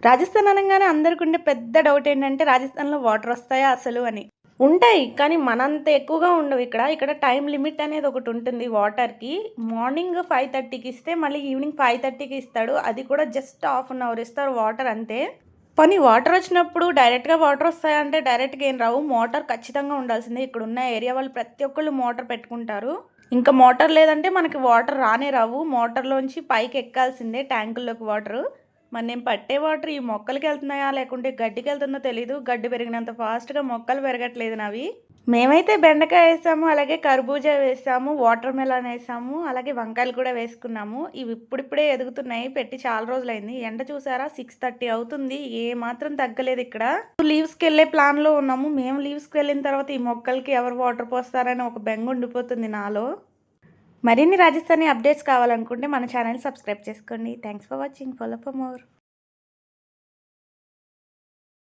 రాజస్థాన్ అనంగానే అందరికుండే పెద్ద డౌట్ ఏంటంటే రాజస్థాన్‌లో వాటర్ వస్తాయా అసలు అని. ఉంటాయి. కానీ మనంత ఎక్కువగా ఉండవు ఇక్కడ. ఇక్కడ టైమ్ లిమిట్ అనేది ఒకటుంటుంది వాటర్‌కి. మార్నింగ్ 5:30కి ఇస్తే మళ్ళీ ఈవినింగ్ 5:30కి ఇస్తాడు. అది కూడా జస్ట్ హాఫ్ అన్ అవర్ ఇస్తారు వాటర్ అంతే. పోనీ వాటర్ వచ్చినప్పుడు డైరెక్ట్‌గా వాటర్ వస్తాయంటే డైరెక్ట్‌గా ఏం రావు. మోటార్ ఖచ్చితంగా ఉండాల్సిందే. ఇక్కడున్న ఏరియా వాళ్ళు ప్రతి ఒక్కళ్ళు మోటార్ పెట్టుకుంటారు. ఇంకా మోటార్ లేదంటే మనకి వాటర్ రానే రావు. మోటార్‌లోంచి పైకి ఎక్కాల్సిందే ట్యాంకుల్లోకి వాటరు. మరి నేను పట్టే వాటర్ ఈ మొక్కలకెళ్తున్నాయా? లేకుంటే గడ్డికెళ్తుందో తెలీదు. గడ్డి పెరిగినంత ఫాస్ట్‌గా మొక్కలు పెరగట్లేదు నావి. మేమైతే బెండకాయ ఏసాము, అలాగే కర్బూజా వేసాము, వాటర్ మెలన్ ఏసాము, అలాగే వంకాయలు కూడా వేసుకున్నాము. ఇవి ఇప్పుడిప్పుడే ఎదుగుతున్నాయి. పెట్టి చాలా రోజులైంది. ఎండ చూసారా 6:30 అవుతుంది. ఏ మాత్రం తగ్గలేదిక్కడ. లీవ్స్‌కెళ్ళే ప్లాన్‌లో ఉన్నాము. మేము లీవ్స్‌కెళ్ళిన తర్వాత ఈ మొక్కలకి ఎవరు వాటర్ పోస్తారని ఒక బెంగ ఉండిపోతుంది నాలో. మరిన్ని రాజస్థానీ అప్డేట్స్ కావాలనుకుంటే మన ఛానల్ సబ్స్క్రైబ్ చేసుకోండి. Thanks for watching. Follow for more.